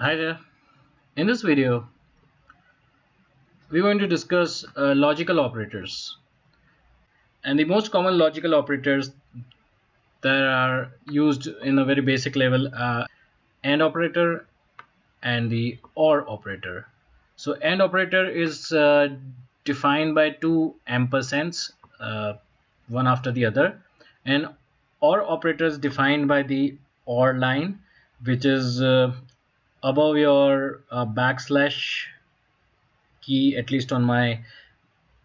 Hi there. In this video, we're going to discuss logical operators. And the most common logical operators that are used in a very basic level are AND operator and the OR operator. So AND operator is defined by two ampersands, one after the other, and OR operator is defined by the OR line, which is above your backslash key, at least on my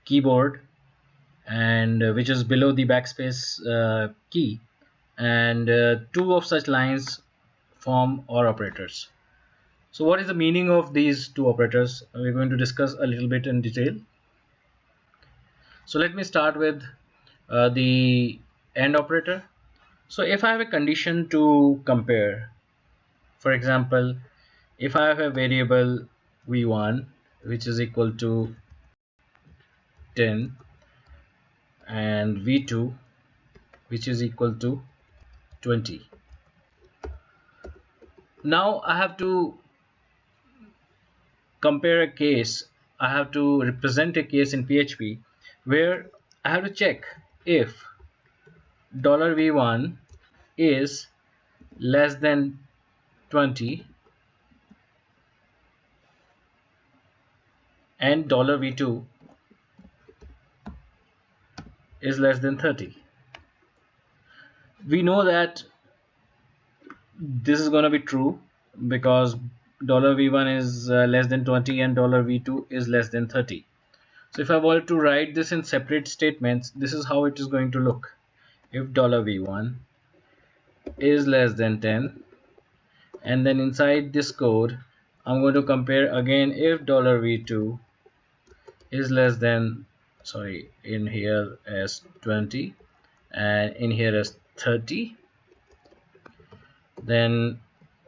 keyboard, and which is below the backspace key, and two of such lines form OR operators. So what is the meaning of these two operators? We're going to discuss a little bit in detail. So let me start with the AND operator. So if I have a condition to compare, for example, if I have a variable v1 which is equal to 10 and v2 which is equal to 20. Now I have to compare a case. I have to represent a case in PHP where I have to check if $v1 is less than 20 and $v2 is less than 30. We know that this is going to be true because $v1 is less than 20 and $v2 is less than 30. So if I were to write this in separate statements, this is how it is going to look. If $v1 is less than 10, and then inside this code I'm going to compare again if $v2 is less than, sorry, in here as 20 and in here as 30, then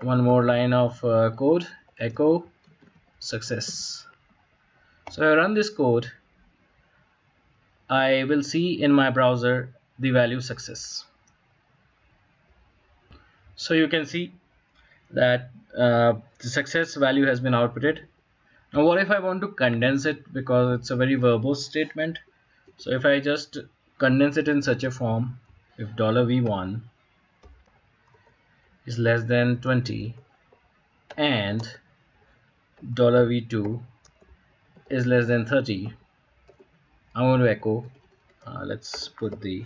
one more line of code, echo success. So I run this code, I will see in my browser the value success. So you can see that the success value has been outputted. Now what if I want to condense it, because it's a very verbose statement. So if I just condense it in such a form, if $v1 is less than 20 and $v2 is less than 30, I'm going to echo, let's put the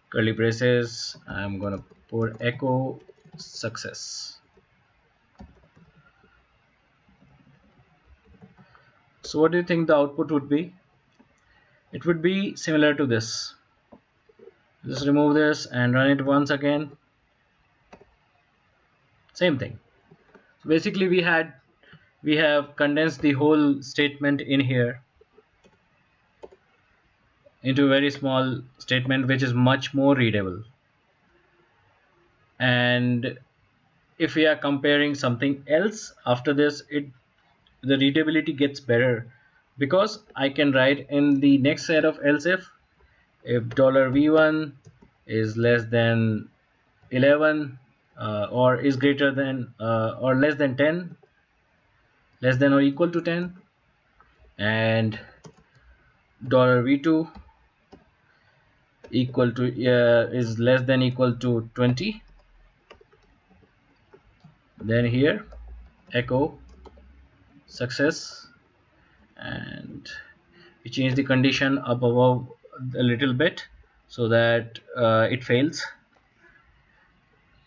curly braces, I'm going to put echo success. So what do you think the output would be? It would be similar to this. Just remove this and run it once again. Same thing. So basically we have condensed the whole statement in here into a very small statement which is much more readable. And if we are comparing something else after this, the readability gets better, because I can write in the next set of else if $v1 is less than 11 or is greater than or less than 10, less than or equal to 10, and $v2 equal to is less than equal to 20, then here echo success, and we change the condition up above a little bit so that it fails.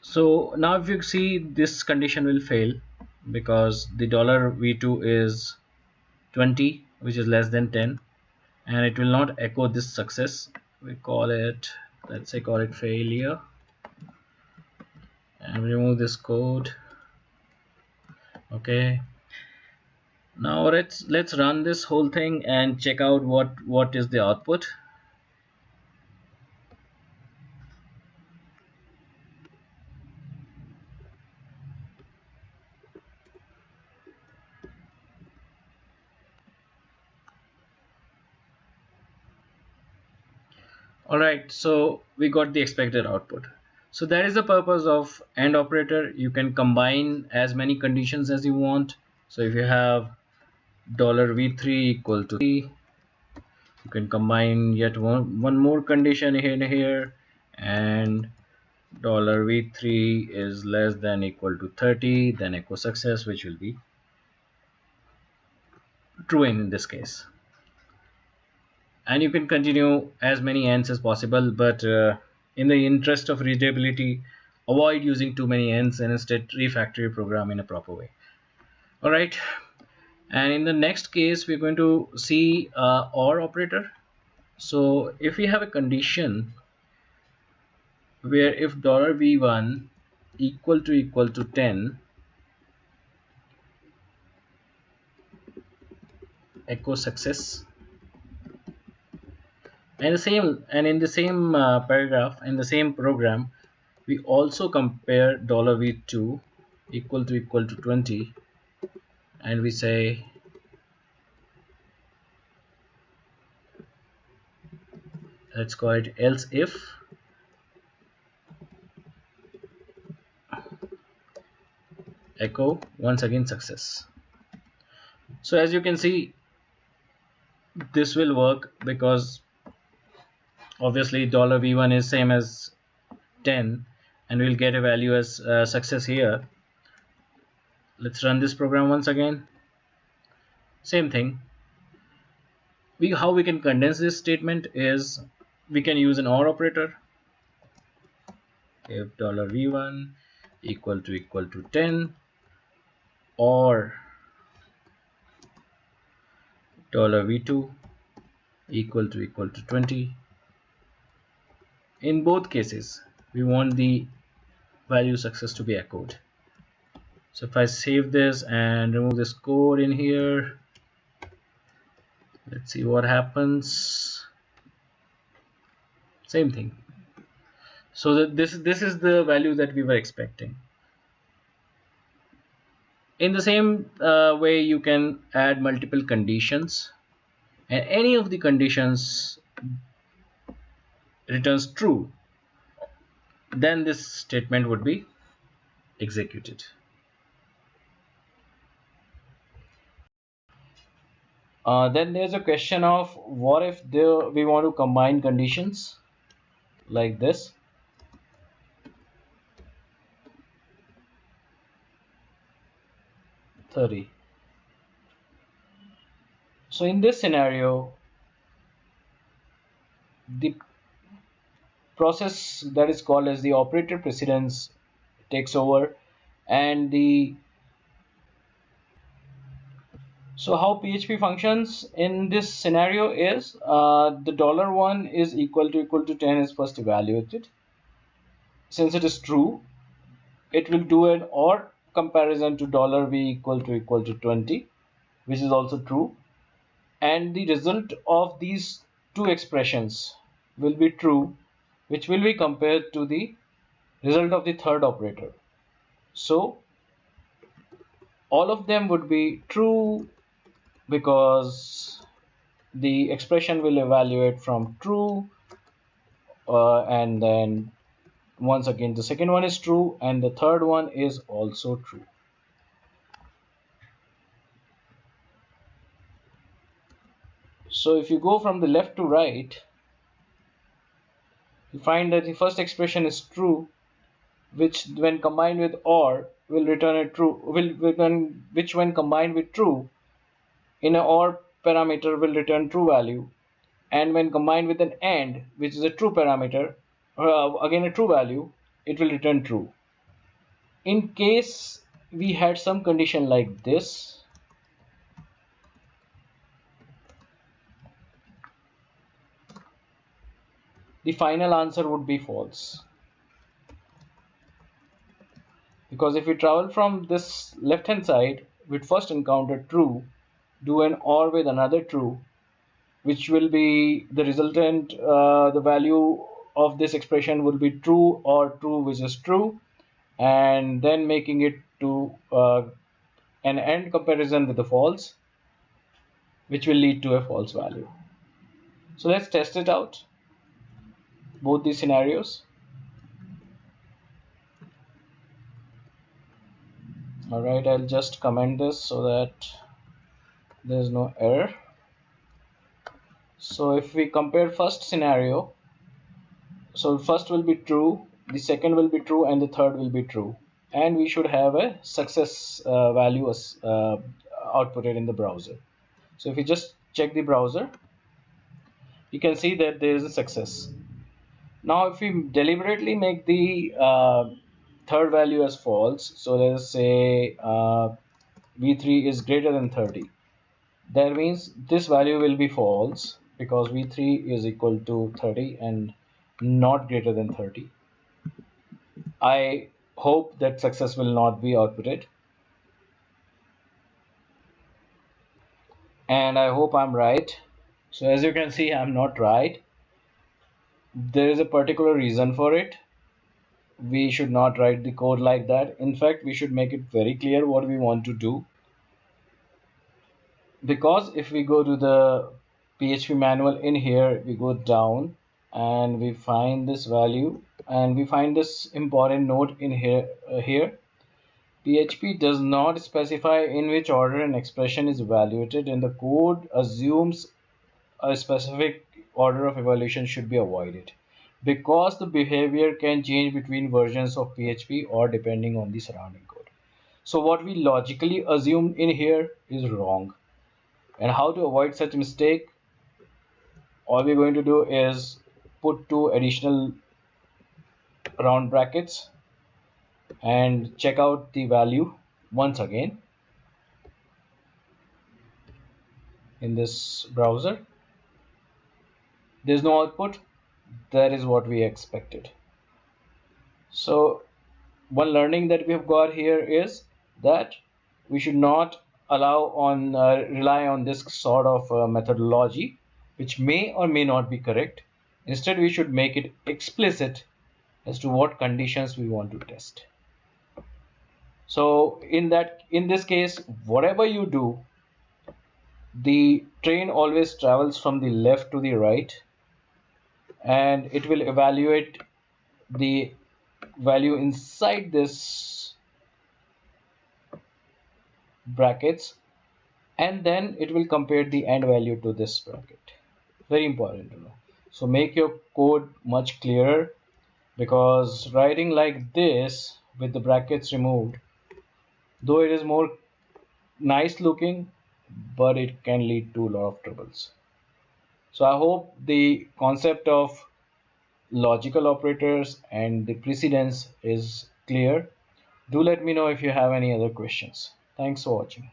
So now if you see, this condition will fail because the $v2 is 20, which is less than 10, and it will not echo this success. We call it, let's say, call it failure, and remove this code. Okay, now let's run this whole thing and check out what is the output. Alright, so we got the expected output. So that is the purpose of AND operator. You can combine as many conditions as you want. So if you have $v3 equal to 3, you can combine yet one more condition here, and $v3 is less than equal to 30, then echo success, which will be true in this case. And you can continue as many ANDs as possible, but in the interest of readability, avoid using too many ANDs and instead refactor your program in a proper way. Alright, and in the next case we're going to see OR operator. So if we have a condition where if $v1 equal to 10, echo success, and in the same paragraph, in the same program, we also compare $v2 equal to 20, and we say let's call it else if echo once again success. So as you can see, this will work because obviously $v1 is same as 10, and we'll get a value as success here. Let's run this program once again. Same thing. How we can condense this statement is we can use an OR operator. If $v1 equal to 10 or $v2 equal to 20, in both cases we want the value success to be echoed. So if I save this and remove this code in here, let's see what happens. Same thing. So that this is the value that we were expecting. In the same way, you can add multiple conditions, and any of the conditions returns true, then this statement would be executed. Then there's a question of what if we want to combine conditions like this. So in this scenario, the process that is called as the operator precedence takes over, and so how PHP functions in this scenario is the $1 is equal to 10 is first evaluated. Since it is true, it will do an OR comparison to $v equal to 20, which is also true, and the result of these two expressions will be true, which will be compared to the result of the third operator. So all of them would be true because the expression will evaluate from true, and then once again the second one is true and the third one is also true. So if you go from the left to right, you find that the first expression is true, which when combined with OR will return a true, which when combined with true in an OR parameter will return true value, and when combined with an AND, which is a true parameter, again a true value, it will return true. In case we had some condition like this, the final answer would be false, because if we travel from this left hand side, we'd first encounter true, do an OR with another true, which will be the resultant, the value of this expression will be true or true which is true, and then making it to an AND comparison with the false, which will lead to a false value. So let's test it out, both these scenarios. Alright, I'll just comment this so that there's no error. So if we compare first scenario, so first will be true, the second will be true, and the third will be true, and we should have a success value outputted in the browser. So if we just check the browser, you can see that there is a success. Now if we deliberately make the third value as false, so let's say v3 is greater than 30, that means this value will be false because v3 is equal to 30 and not greater than 30. I hope that success will not be outputted, and I hope I'm right. So as you can see, I'm not right. There is a particular reason for it. We should not write the code like that. In fact, we should make it very clear what we want to do, because if we go to the PHP manual in here, we go down and we find this value and we find this important note in here. PHP does not specify in which order an expression is evaluated, and the code assumes a specific order of evaluation should be avoided because the behavior can change between versions of PHP or depending on the surrounding code. So what we logically assumed in here is wrong. And how to avoid such mistake? All we're going to do is put two additional round brackets and check out the value once again in this browser. There's no output. That is what we expected. So one learning that we have got here is that we should not rely on this sort of methodology, which may or may not be correct. Instead, we should make it explicit as to what conditions we want to test. So in this case, whatever you do, the train always travels from the left to the right, and it will evaluate the value inside this brackets, and then it will compare the end value to this bracket. Very important to know. So make your code much clearer, because writing like this with the brackets removed, though it is more nice looking, but it can lead to a lot of troubles. So I hope the concept of logical operators and the precedence is clear. Do let me know if you have any other questions. Thanks for watching.